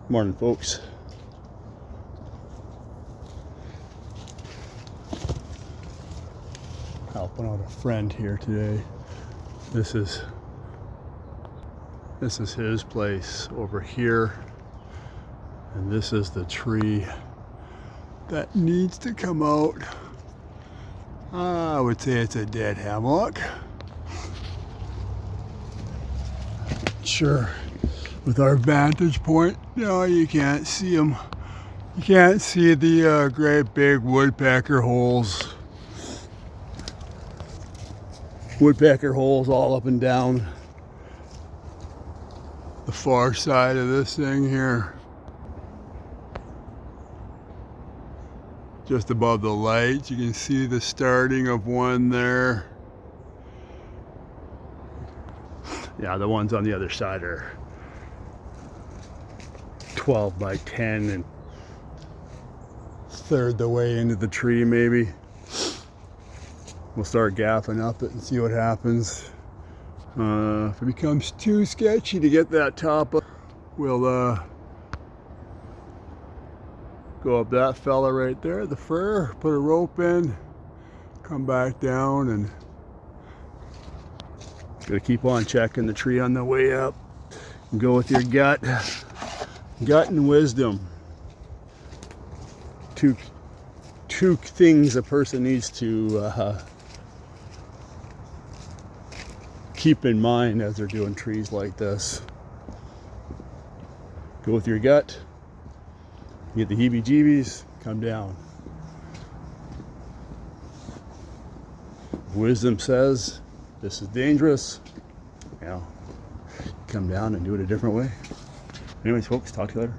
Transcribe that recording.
Morning, folks. Helping out a friend here today. This is his place over here, and this is the tree that needs to come out. I would say it's a dead hemlock. Sure, with our vantage point, no, you can't see them. You can't see the great big woodpecker holes. Woodpecker holes all up and down the far side of this thing here. Just above the lights, you can see the starting of one there. Yeah, the ones on the other side are 12 by 10 and third the way into the tree maybe. We'll start gaffing up it and see what happens. If it becomes too sketchy to get that top up, we'll go up that fella right there, the fir, put a rope in, come back down, and gotta keep on checking the tree on the way up. And go with your gut and wisdom. Two things a person needs to keep in mind as they're doing trees like this. Go with your gut, get the heebie-jeebies, come down. Wisdom says this is dangerous. You know, come down and do it a different way. Anyways, folks, talk to you later.